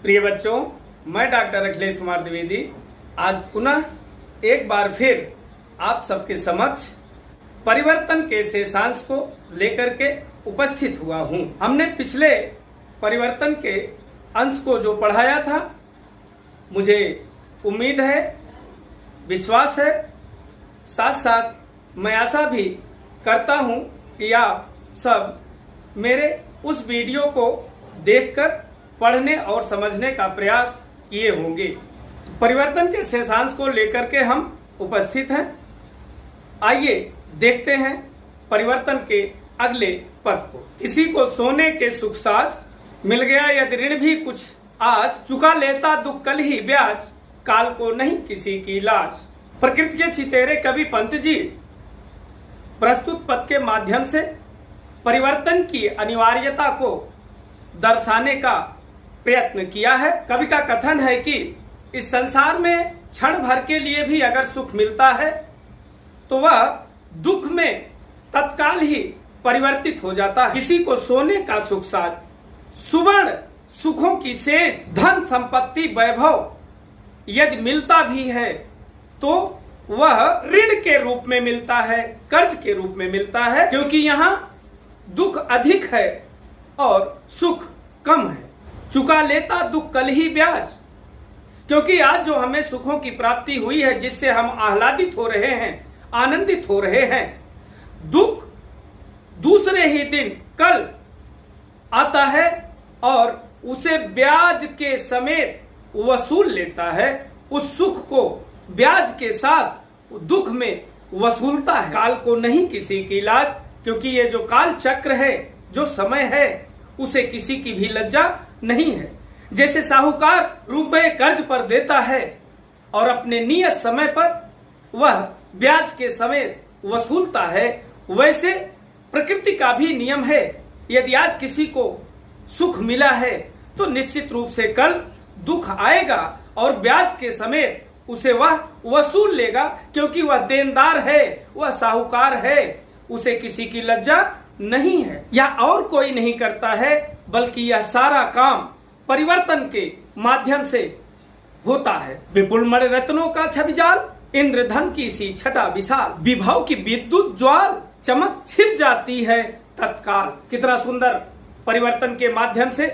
प्रिय बच्चों, मैं डॉक्टर अखिलेश कुमार द्विवेदी आज पुनः एक बार फिर आप सबके समक्ष परिवर्तन के शेषांश को लेकर के उपस्थित हुआ हूं। हमने पिछले परिवर्तन के अंश को जो पढ़ाया था, मुझे उम्मीद है, विश्वास है, साथ साथ मैं आशा भी करता हूं कि आप सब मेरे उस वीडियो को देखकर पढ़ने और समझने का प्रयास किए होंगे। परिवर्तन के शेषांश को लेकर के हम उपस्थित हैं। आइए देखते हैं परिवर्तन के अगले पद को। किसी को सोने के सुख साज मिल गया यदि ऋण भी कुछ आज, चुका लेता दुख कल ही ब्याज, काल को नहीं किसी की लाज। प्रकृति के चितेरे कवि पंत जी प्रस्तुत पद के माध्यम से परिवर्तन की अनिवार्यता को दर्शाने का प्रयत्न किया है। कवि का कथन है कि इस संसार में क्षण भर के लिए भी अगर सुख मिलता है तो वह दुख में तत्काल ही परिवर्तित हो जाता है। किसी को सोने का सुख साज, सुवर्ण सुखों की शेष, धन संपत्ति वैभव यदि मिलता भी है तो वह ऋण के रूप में मिलता है, कर्ज के रूप में मिलता है, क्योंकि यहाँ दुख अधिक है और सुख कम है। चुका लेता दुख कल ही ब्याज, क्योंकि आज जो हमें सुखों की प्राप्ति हुई है, जिससे हम आह्लादित हो रहे हैं, आनंदित हो रहे हैं, दुख दूसरे ही दिन कल आता है और उसे ब्याज के समेत वसूल लेता है। उस सुख को ब्याज के साथ दुख में वसूलता है। काल को नहीं किसी की लाज, क्योंकि ये जो काल चक्र है, जो समय है, उसे किसी की भी लज्जा नहीं है। जैसे साहूकार रुपए कर्ज पर देता है और अपने नियत समय पर वह ब्याज के समेत वसूलता है, वैसे प्रकृति का भी नियम है। यदि आज किसी को सुख मिला है तो निश्चित रूप से कल दुख आएगा और ब्याज के समेत उसे वह वसूल लेगा, क्योंकि वह देनदार है, वह साहूकार है, उसे किसी की लज्जा नहीं है। या और कोई नहीं करता है, बल्कि यह सारा काम परिवर्तन के माध्यम से होता है। विपुल मणि रत्नों का छबिजाल, इंद्रधन की सी छटा विशाल, विभव की विद्युत ज्वाल, चमक छिप जाती है तत्काल। कितना सुंदर परिवर्तन के माध्यम से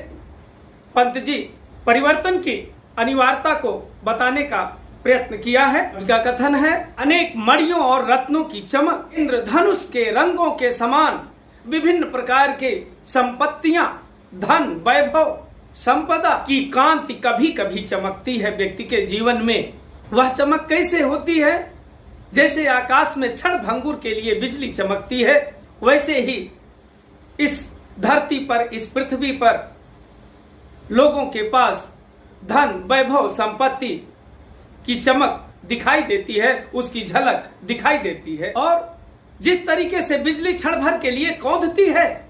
पंत जी परिवर्तन की अनिवार्यता को बताने का प्रयत्न किया है। उनका कथन है, अनेक मणियों और रत्नों की चमक, इंद्रधनुष के रंगों के समान, विभिन्न प्रकार के संपत्तियां, धन, वैभव, संपदा की कांति कभी कभी चमकती है व्यक्ति के जीवन में। वह चमक कैसे होती है? जैसे आकाश में क्षण भंगुर के लिए बिजली चमकती है, वैसे ही इस धरती पर, इस पृथ्वी पर लोगों के पास धन, वैभव, संपत्ति की चमक दिखाई देती है, उसकी झलक दिखाई देती है। और जिस तरीके से बिजली क्षण भर के लिए कौंधती है,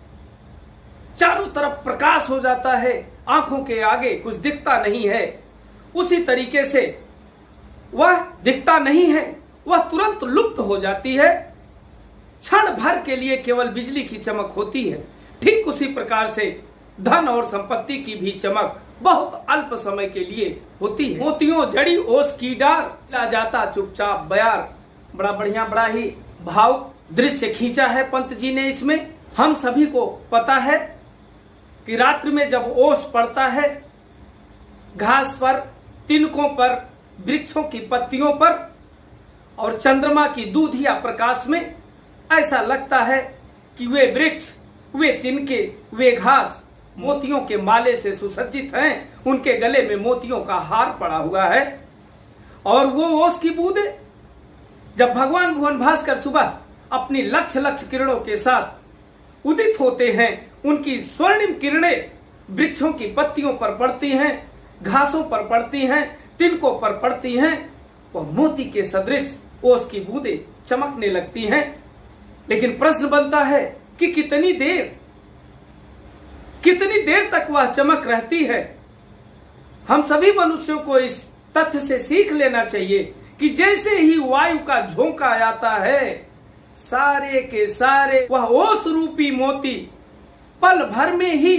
चारों तरफ प्रकाश हो जाता है, आंखों के आगे कुछ दिखता नहीं है, उसी तरीके से वह दिखता नहीं है, वह तुरंत लुप्त हो जाती है। क्षण भर के लिए केवल बिजली की चमक होती है। ठीक उसी प्रकार से धन और संपत्ति की भी चमक बहुत अल्प समय के लिए होती है। मोतियों जड़ी ओस की डार, ला जाता चुपचाप बयार। बड़ा बढ़िया, बड़ा ही भाव दृश्य खींचा है पंत जी ने इसमें। हम सभी को पता है कि रात्रि में जब ओस पड़ता है, घास पर, तिनकों पर, वृक्षों की पत्तियों पर और चंद्रमा की दूधिया प्रकाश में ऐसा लगता है कि वे वृक्ष, वे तिनके, वे घास मोतियों के माले से सुसज्जित हैं, उनके गले में मोतियों का हार पड़ा हुआ है। और वो ओस की बूंदे जब भगवान भुवन भास्कर सुबह अपनी लक्ष लक्ष किरणों के साथ उदित होते हैं, उनकी स्वर्णिम किरणें वृक्षों की पत्तियों पर पड़ती हैं, घासों पर पड़ती हैं, तिनकों पर पड़ती हैं, वह मोती के सदृश ओस की बूंदें चमकने लगती हैं। लेकिन प्रश्न बनता है कि कितनी देर तक वह चमक रहती है। हम सभी मनुष्यों को इस तथ्य से सीख लेना चाहिए कि जैसे ही वायु का झोंका आता है, सारे के सारे वह ओस रूपी मोती पल भर में ही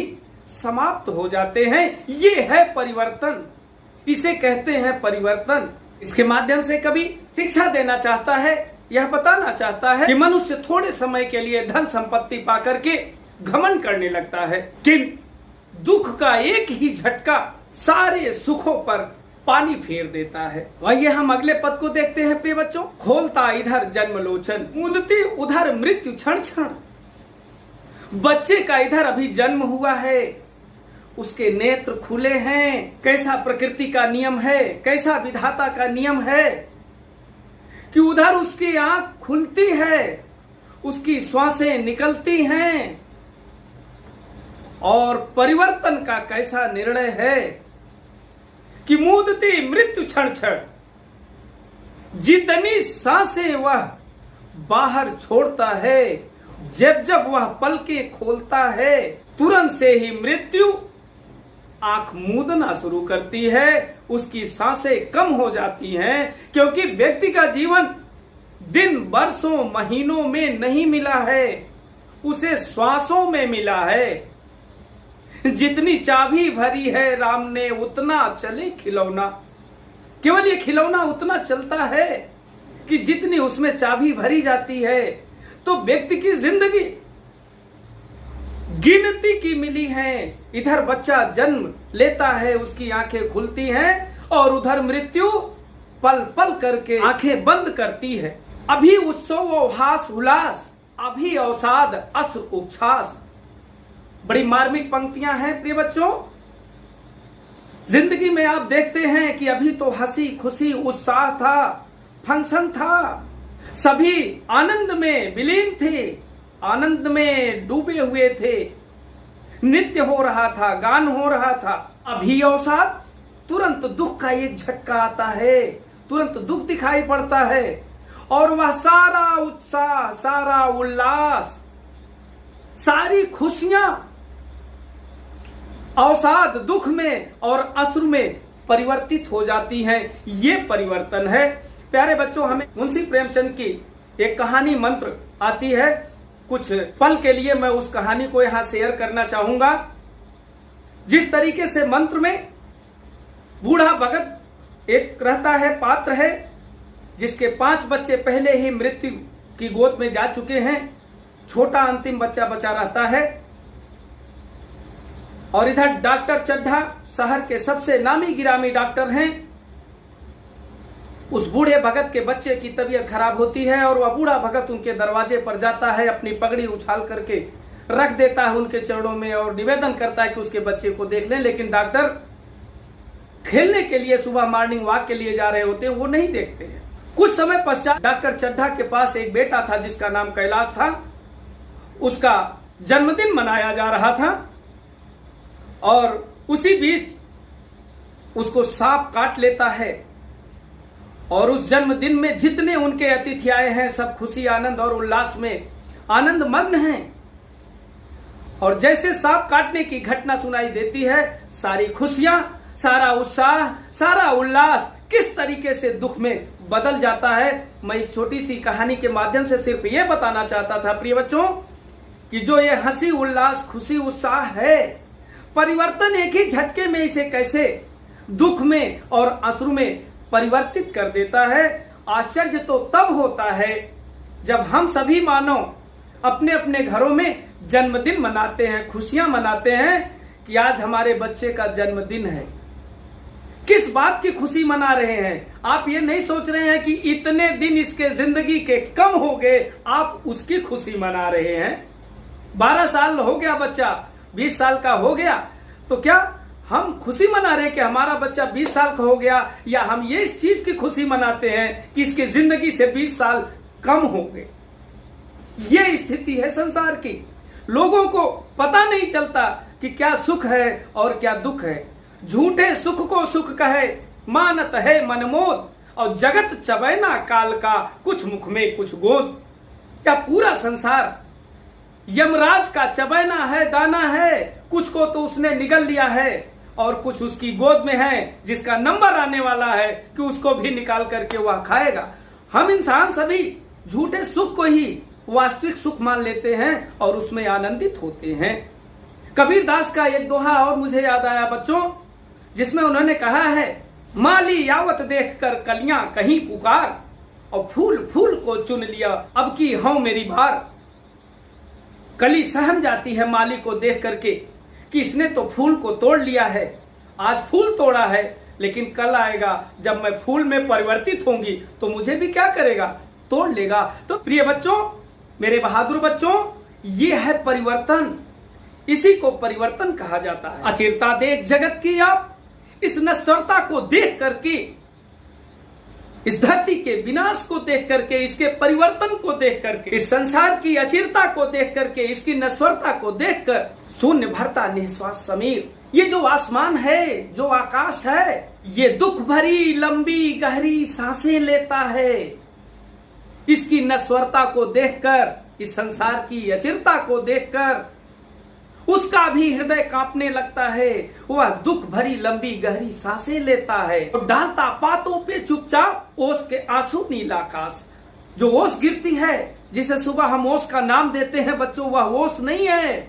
समाप्त हो जाते हैं। ये है परिवर्तन, इसे कहते हैं परिवर्तन। इसके माध्यम से कवि शिक्षा देना चाहता है, यह बताना चाहता है कि मनुष्य थोड़े समय के लिए धन संपत्ति पाकर के घमंड करने लगता है, किंतु दुख का एक ही झटका सारे सुखों पर पानी फेर देता है। आइए हम अगले पद को देखते हैं प्रिय बच्चों। खोलता इधर जन्म लोचन, मुदती उधर मृत्यु क्षण क्षण। बच्चे का इधर अभी जन्म हुआ है, उसके नेत्र खुले हैं। कैसा प्रकृति का नियम है, कैसा विधाता का नियम है कि उधर उसकी आंख खुलती है, उसकी श्वासें निकलती हैं। और परिवर्तन का कैसा निर्णय है कि मुदती मृत्यु क्षण क्षण। जितनी सांसें वह बाहर छोड़ता है, जब जब वह पलकें खोलता है, तुरंत से ही मृत्यु आंख मूंदना शुरू करती है। उसकी सांसें कम हो जाती हैं, क्योंकि व्यक्ति का जीवन दिन वर्षों महीनों में नहीं मिला है, उसे श्वासों में मिला है। जितनी चाबी भरी है राम ने उतना चले खिलौना। केवल ये खिलौना उतना चलता है कि जितनी उसमें चाबी भरी जाती है। तो व्यक्ति की जिंदगी गिनती की मिली है। इधर बच्चा जन्म लेता है, उसकी आंखें खुलती हैं, और उधर मृत्यु पल पल करके आंखें बंद करती है। अभी उत्सव हास उल्लास, अभी अवसाद अश्रु उच्छ्वास। बड़ी मार्मिक पंक्तियां हैं प्रिय बच्चों। जिंदगी में आप देखते हैं कि अभी तो हंसी खुशी उत्साह था, फंक्शन था, सभी आनंद में विलीन थे, आनंद में डूबे हुए थे, नृत्य हो रहा था, गान हो रहा था। अभी अवसाद, तुरंत दुख का एक झटका आता है, तुरंत दुख दिखाई पड़ता है, और वह सारा उत्साह, सारा उल्लास, सारी खुशियां अवसाद, दुख में और अश्रु में परिवर्तित हो जाती हैं। ये परिवर्तन है। प्यारे बच्चों, हमें मुंशी प्रेमचंद की एक कहानी मंत्र आती है। कुछ पल के लिए मैं उस कहानी को यहां शेयर करना चाहूंगा। जिस तरीके से मंत्र में बूढ़ा भगत एक रहता है, पात्र है, जिसके 5 बच्चे पहले ही मृत्यु की गोद में जा चुके हैं, छोटा अंतिम बच्चा बचा रहता है। और इधर डॉक्टर चड्ढा शहर के सबसे नामी गिरामी डॉक्टर हैं। उस बूढ़े भगत के बच्चे की तबीयत खराब होती है, और वह बूढ़ा भगत उनके दरवाजे पर जाता है, अपनी पगड़ी उछाल करके रख देता है उनके चरणों में, और निवेदन करता है कि उसके बच्चे को देख लें। लेकिन डॉक्टर खेलने के लिए सुबह मॉर्निंग वॉक के लिए जा रहे होते हैं, वो नहीं देखते हैं। कुछ समय पश्चात डॉक्टर चड्ढा के पास एक बेटा था जिसका नाम कैलाश था। उसका जन्मदिन मनाया जा रहा था, और उसी बीच उसको सांप काट लेता है। और उस जन्मदिन में जितने उनके अतिथि आए हैं, सब खुशी आनंद और उल्लास में आनंद मग्न हैं। और जैसे सांप काटने की घटना सुनाई देती है, सारी खुशियां, सारा उत्साह, सारा उल्लास किस तरीके से दुख में बदल जाता है। मैं इस छोटी सी कहानी के माध्यम से सिर्फ ये बताना चाहता था प्रिय बच्चों कि जो ये हंसी उल्लास खुशी उत्साह है, परिवर्तन एक ही झटके में इसे कैसे दुख में और अश्रु में परिवर्तित कर देता है। आश्चर्य तो तब होता है जब हम सभी मानव अपने अपने घरों में जन्मदिन मनाते हैं, खुशियां मनाते हैं कि आज हमारे बच्चे का जन्मदिन है। किस बात की खुशी मना रहे हैं? आप ये नहीं सोच रहे हैं कि इतने दिन इसके जिंदगी के कम हो गए, आप उसकी खुशी मना रहे हैं। 12 साल हो गया बच्चा, 20 साल का हो गया, तो क्या हम खुशी मना रहे हैं कि हमारा बच्चा 20 साल का हो गया, या हम ये इस चीज की खुशी मनाते हैं कि इसकी जिंदगी से 20 साल कम हो गए? ये स्थिति है संसार की। लोगों को पता नहीं चलता कि क्या सुख है और क्या दुख है। झूठे सुख को सुख कहे, मानत है मनमोद, और जगत चबैना काल का, कुछ मुख में कुछ गोद। क्या पूरा संसार यमराज का चबैना है, दाना है? कुछ को तो उसने निगल लिया है, और कुछ उसकी गोद में है जिसका नंबर आने वाला है कि उसको भी निकाल करके वह खाएगा। हम इंसान सभी झूठे सुख को ही वास्तविक सुख मान लेते हैं और उसमें आनंदित होते हैं। कबीरदास का एक दोहा और मुझे याद आया बच्चों, जिसमें उन्होंने कहा है, माली यावत देख कर कलियां कहीं पुकार, और फूल फूल को चुन लिया अब की हूं मेरी बार। कली सहम जाती है माली को देख करके कि इसने तो फूल को तोड़ लिया है, आज फूल तोड़ा है, लेकिन कल आएगा जब मैं फूल में परिवर्तित होंगी तो मुझे भी क्या करेगा, तोड़ लेगा। तो प्रिय बच्चों, मेरे बहादुर बच्चों, ये है परिवर्तन, इसी को परिवर्तन कहा जाता है। अचिरता देख जगत की आप, इस नश्वरता को देख करके, इस धरती के विनाश को देख करके, इसके परिवर्तन को देख करके, इस संसार की अचिरता को देख करके, इसकी नश्वरता को देखकर शून्य भरता निःश्वास समीर। ये जो आसमान है, जो आकाश है, ये दुख भरी लंबी गहरी सांसें लेता है। इसकी नश्वरता को देखकर, इस संसार की अचिरता को देखकर उसका भी हृदय कांपने लगता है, वह दुख भरी लंबी गहरी सांसें लेता है और डालता पातों पे चुपचाप ओस के आंसू नीला आकाश। जो ओस गिरती है, जिसे सुबह हम ओस का नाम देते हैं बच्चों, वह ओस नहीं है,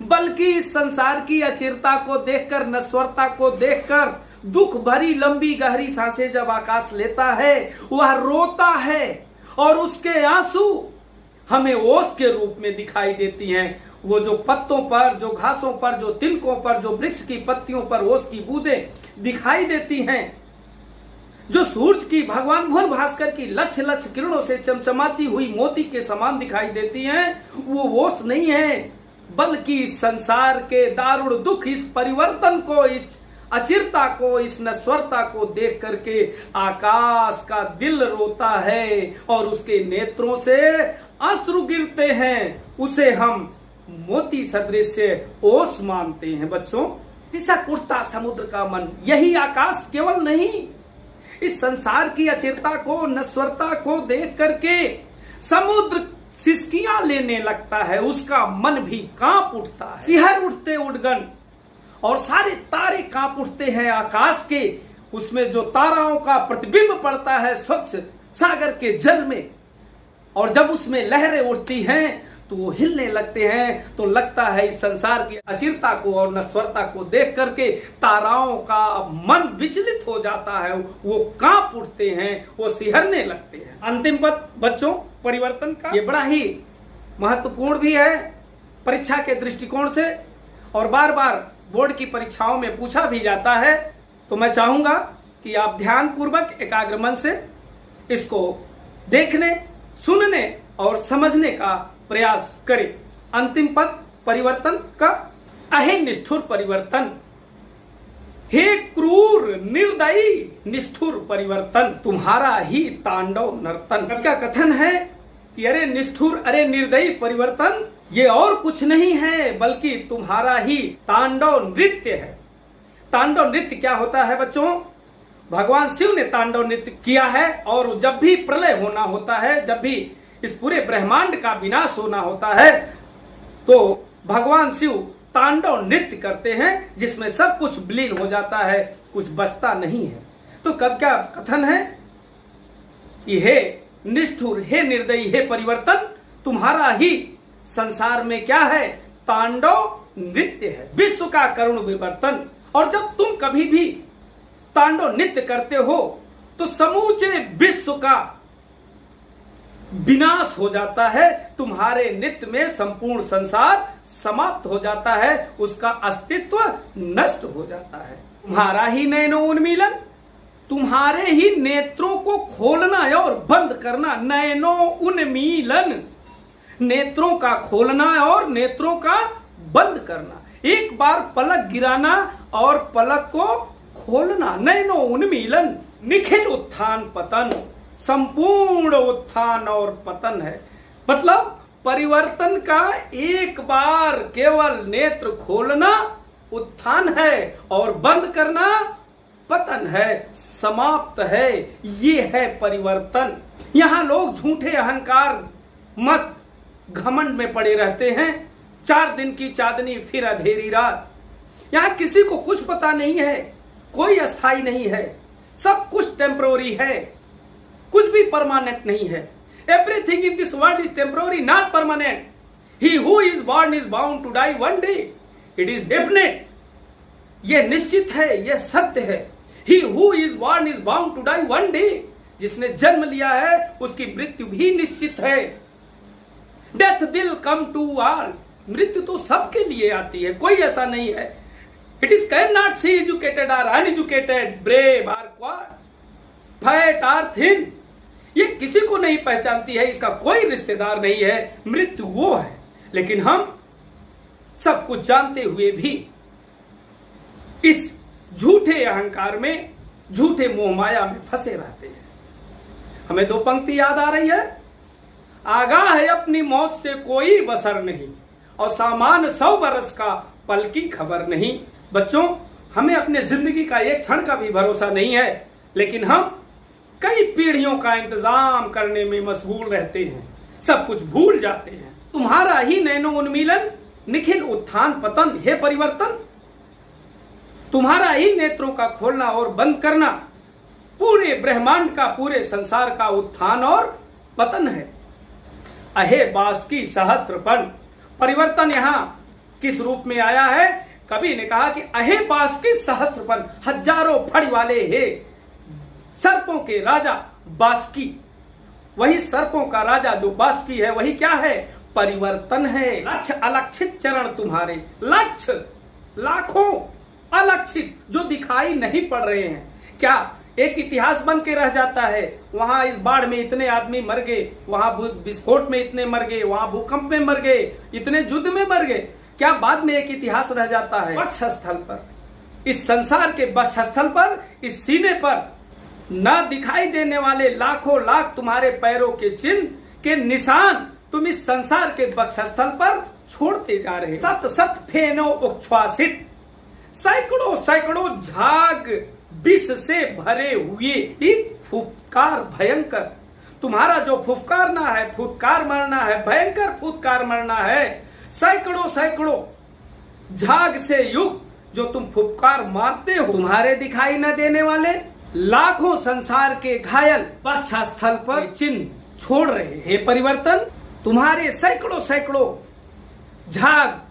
बल्कि इस संसार की अचिरता को देखकर, नश्वरता को देखकर दुख भरी लंबी गहरी सांसें जब आकाश लेता है, वह रोता है और उसके आंसू हमें ओस के रूप में दिखाई देती हैं। वो जो पत्तों पर, जो घासों पर, जो तिनकों पर, जो वृक्ष की पत्तियों पर ओस की बूंदें दिखाई देती हैं, जो सूरज की, भगवान भुवन भास्कर की लक्ष लक्ष किरणों से चमचमाती हुई मोती के समान दिखाई देती हैं, वो ओस नहीं है, बल्कि इस संसार के दारुण दुख, इस परिवर्तन को, इस अचिरता को, इस नश्वरता को देख करके आकाश का दिल रोता है और उसके नेत्रों से अश्रु गिरते हैं। उसे हम मोती सदृश से ओस मानते हैं बच्चों। सिसक उठता समुद्र का मन, यही आकाश केवल नहीं, इस संसार की अचिरता को, नश्वरता को देख करके समुद्र सिसकियां लेने लगता है, उसका मन भी कांप उठता है। सिहर उठते उड़गन और सारे तारे कांप उठते हैं आकाश के, उसमें जो ताराओं का प्रतिबिंब पड़ता है स्वच्छ सागर के जल में, और जब उसमें लहरें उठती हैं तो वो हिलने लगते हैं। तो लगता है इस संसार की अचिरता को और नश्वरता को देख करके ताराओं का मन विचलित हो जाता है, वो कांप उठते हैं, वो सिहरने लगते हैं। अंतिम पद बच्चों परिवर्तन का, ये बड़ा ही महत्वपूर्ण भी है परीक्षा के दृष्टिकोण से, और बार बार बोर्ड की परीक्षाओं में पूछा भी जाता है। तो मैं चाहूंगा कि आप ध्यान पूर्वक एकाग्र मन से इसको देखने, सुनने और समझने का प्रयास करें। अंतिम पद परिवर्तन का, अहे निष्ठुर परिवर्तन, हे क्रूर निर्दयी निष्ठुर परिवर्तन, तुम्हारा ही तांडव नर्तन। का कथन है कि अरे निष्ठुर, अरे निर्दयी परिवर्तन, ये और कुछ नहीं है बल्कि तुम्हारा ही तांडव नृत्य है। तांडव नृत्य क्या होता है बच्चों? भगवान शिव ने तांडव नृत्य किया है, और जब भी प्रलय होना होता है, जब भी इस पूरे ब्रह्मांड का विनाश होना होता है, तो भगवान शिव तांडव नृत्य करते हैं, जिसमें सब कुछ विलीन हो जाता है, कुछ बचता नहीं है। तो कब क्या कथन है कि हे निष्ठुर, हे निर्दयी, हे परिवर्तन, तुम्हारा ही संसार में क्या है? तांडव नृत्य है, विश्व का करुण विवर्तन। और जब तुम कभी भी तांडव नृत्य करते हो तो समूचे विश्व का विनाश हो जाता है, तुम्हारे नृत्य में संपूर्ण संसार समाप्त हो जाता है, उसका अस्तित्व नष्ट हो जाता है। तुम्हारा ही नैनो उन्मीलन, तुम्हारे ही नेत्रों को खोलना और बंद करना, नैनो उन्मीलन, नेत्रों का खोलना और नेत्रों का बंद करना, एक बार पलक गिराना और पलक को खोलना, नैनो उन्मीलन। निखिल उत्थान पतन, संपूर्ण उत्थान और पतन है। मतलब परिवर्तन का एक बार केवल नेत्र खोलना उत्थान है, और बंद करना पतन है, समाप्त है। ये है परिवर्तन। यहां लोग झूठे अहंकार, मत, घमंड में पड़े रहते हैं। 4 दिन की चांदनी फिर अंधेरी रात। यहां किसी को कुछ पता नहीं है, कोई अस्थाई नहीं है, सब कुछ टेम्पररी है, कुछ भी परमानेंट नहीं है। Everything in this world is temporary, not permanent. He who is born is bound to die one day. It is definite, यह निश्चित है, यह सत्य है। He who is born is bound to die one day, जिसने जन्म लिया है उसकी मृत्यु भी निश्चित है। Death will come to all, मृत्यु तो सबके लिए आती है, कोई ऐसा नहीं है। It is can not see educated or uneducated, brave or coward, fat or thin, ये किसी को नहीं पहचानती है, इसका कोई रिश्तेदार नहीं है। मृत्यु वो है, लेकिन हम सब कुछ जानते हुए भी इस झूठे अहंकार में, झूठे मोह माया में फंसे रहते हैं। हमें दो पंक्ति याद आ रही है, आगाह है अपनी मौत से कोई बसर नहीं, और सामान 100 बरस का पल की खबर नहीं। बच्चों, हमें अपने जिंदगी का एक क्षण का भी भरोसा नहीं है, लेकिन हम कई पीढ़ियों का इंतजाम करने में मशगूल रहते हैं, सब कुछ भूल जाते हैं। तुम्हारा ही नैनो उन्मीलन, निखिल उत्थान पतन, हे परिवर्तन, तुम्हारा ही नेत्रों का खोलना और बंद करना पूरे ब्रह्मांड का, पूरे संसार का उत्थान और पतन है। अहे बासुकी सहस्त्रपन, परिवर्तन यहां किस रूप में आया है? कवि ने कहा कि अहे बासुकी सहस्त्रपन, हजारों फड़ी वाले हे सर्पों के राजा बासुकी। वही सर्पों का राजा जो बासुकी है, वही क्या है? परिवर्तन है। लक्ष्य अलक्षित चरण तुम्हारे, लक्ष्य लाखों अलक्षित जो दिखाई नहीं पड़ रहे हैं। क्या एक इतिहास बन के रह जाता है? वहां इस बाढ़ में इतने आदमी मर गए, वहां विस्फोट में इतने मर गए, वहां भूकंप में मर गए, इतने युद्ध में मर गए, क्या बाद में एक इतिहास रह जाता है? वक्षस्थल पर, इस संसार के वक्षस्थल पर, इस सीने पर न दिखाई देने वाले लाखों लाख तुम्हारे पैरों के चिन्ह के निशान तुम इस संसार के वक्षस्थल पर छोड़ते जा रहे। सत सत फेनो उच्छ्वासित, सैकड़ों सैकड़ों झाग विष से भरे हुए एक फुफकार भयंकर, तुम्हारा जो फुफकारना है, फुफकार मरना है, भयंकर फुफकार मरना है, सैकड़ों सैकड़ों झाग से युक्त जो तुम फुफकार मारते हो, तुम्हारे दिखाई न देने वाले लाखों संसार के घायल वक्षस्थल पर चिन्ह छोड़ रहे। हे परिवर्तन, तुम्हारे सैकड़ों सैकड़ों झाग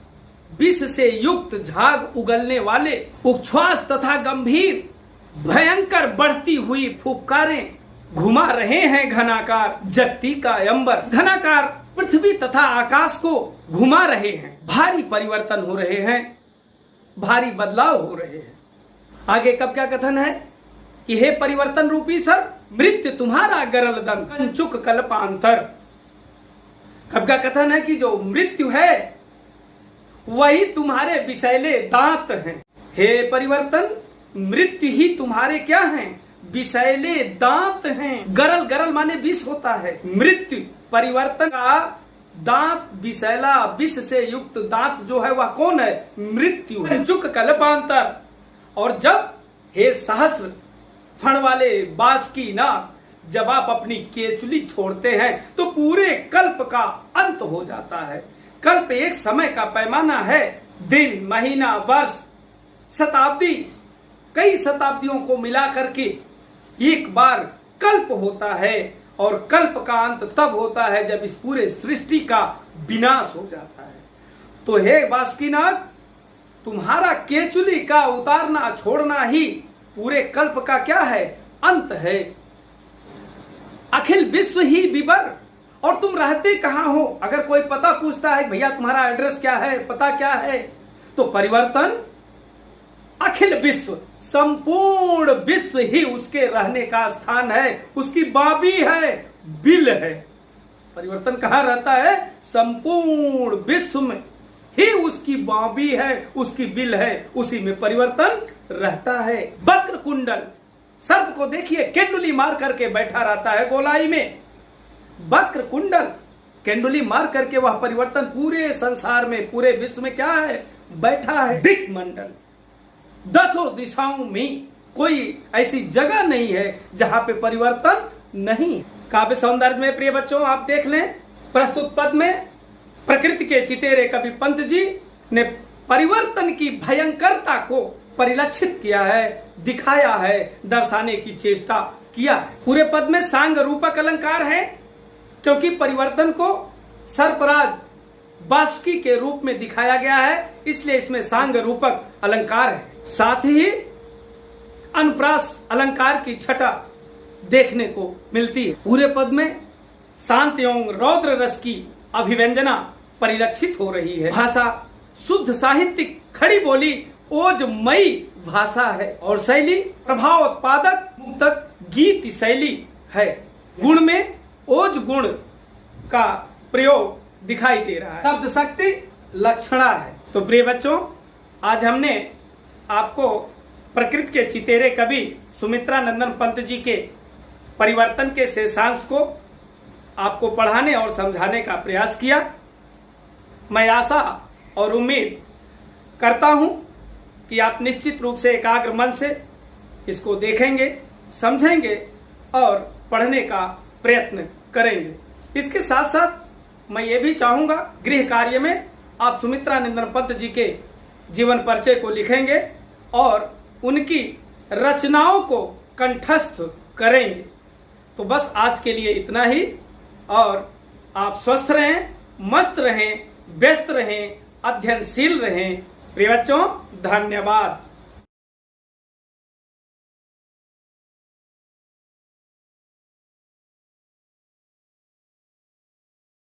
विष से युक्त झाग उगलने वाले उच्छ्वास तथा गंभीर भयंकर बढ़ती हुई फुफकारें घुमा रहे हैं घनाकार जगती का अंबर, घनाकार पृथ्वी तथा आकाश को घुमा रहे हैं। भारी परिवर्तन हो रहे हैं, भारी बदलाव हो रहे हैं। आगे कब क्या कथन है कि हे परिवर्तन रूपी सर, मृत्यु तुम्हारा गरल दन कंचुक कल्पांतर। कब का कथन है कि जो मृत्यु है वही तुम्हारे विषैले दांत हैं। हे परिवर्तन, मृत्यु ही तुम्हारे क्या हैं? विषैले दांत हैं। गरल, गरल माने विष होता है। मृत्यु परिवर्तन का दांत विषैला, विष से युक्त दांत जो है वह कौन है? मृत्यु है। चुक कल्पांतर। और जब हे सहस्त्र फण वाले बासुकी नाग, जब आप अपनी केचुली छोड़ते हैं तो पूरे कल्प का अंत हो जाता है। कल्प एक समय का पैमाना है, दिन, महीना, वर्ष, शताब्दी, कई शताब्दियों को मिला करके एक बार कल्प होता है। और कल्प का अंत तब होता है जब इस पूरे सृष्टि का विनाश हो जाता है। तो हे बासुकीनाग, तुम्हारा केचुली का उतारना छोड़ना ही पूरे कल्प का क्या है? अंत है। अखिल विश्व ही विवर, और तुम रहते कहां हो? अगर कोई पता पूछता है भैया तुम्हारा एड्रेस क्या है, पता क्या है, तो परिवर्तन अखिल विश्व, संपूर्ण विश्व ही उसके रहने का स्थान है, उसकी बाबी है, बिल है। परिवर्तन कहां रहता है? संपूर्ण विश्व में ही उसकी बाबी है, उसकी बिल है, उसी में परिवर्तन रहता है। वक्र कुंडल, सर्प को देखिए केंडुली मार करके बैठा रहता है गोलाई में। वक्र कुंडल, केंडुली मार करके वह परिवर्तन पूरे संसार में, पूरे विश्व में क्या है? बैठा है। दिक मंडल, दसों दिशाओं में कोई ऐसी जगह नहीं है जहां पे परिवर्तन नहीं। काव्य सौंदर्य में प्रिय बच्चों आप देख लें, प्रस्तुत पद में प्रकृति के चितेरे कवि पंत जी ने परिवर्तन की भयंकरता को परिलक्षित किया है, दिखाया है, दर्शाने की चेष्टा किया है। पूरे पद में सांग रूपक अलंकार है, क्योंकि परिवर्तन को सर्पराज बासुकी के रूप में दिखाया गया है, इसलिए इसमें सांग रूपक अलंकार है। साथ ही अनुप्रास अलंकार की छटा देखने को मिलती है। पूरे पद में शांत एवं रौद्र रस की अभिव्यंजना परिलक्षित हो रही है। भाषा शुद्ध साहित्यिक खड़ी बोली ओजमयी भाषा है और शैली प्रभाव उत्पादक मुक्तक गीत शैली है। गुण में ओज गुण का प्रयोग दिखाई दे रहा है। शब्द शक्ति लक्षणा है। तो प्रिय बच्चों, आज हमने आपको प्रकृति के चितेरे कवि सुमित्रा नंदन पंत जी के परिवर्तन के शेषांश को आपको पढ़ाने और समझाने का प्रयास किया। मैं आशा और उम्मीद करता हूं कि आप निश्चित रूप से एकाग्र मन से इसको देखेंगे, समझेंगे और पढ़ने का प्रयत्न करेंगे। इसके साथ साथ मैं ये भी चाहूंगा गृह कार्य में आप सुमित्रा नंदन पंत जी के जीवन परिचय को लिखेंगे और उनकी रचनाओं को कंठस्थ करेंगे। तो बस आज के लिए इतना ही और आप स्वस्थ रहें, मस्त रहें, व्यस्त रहें, अध्ययनशील रहें। प्रिय बच्चों, धन्यवाद।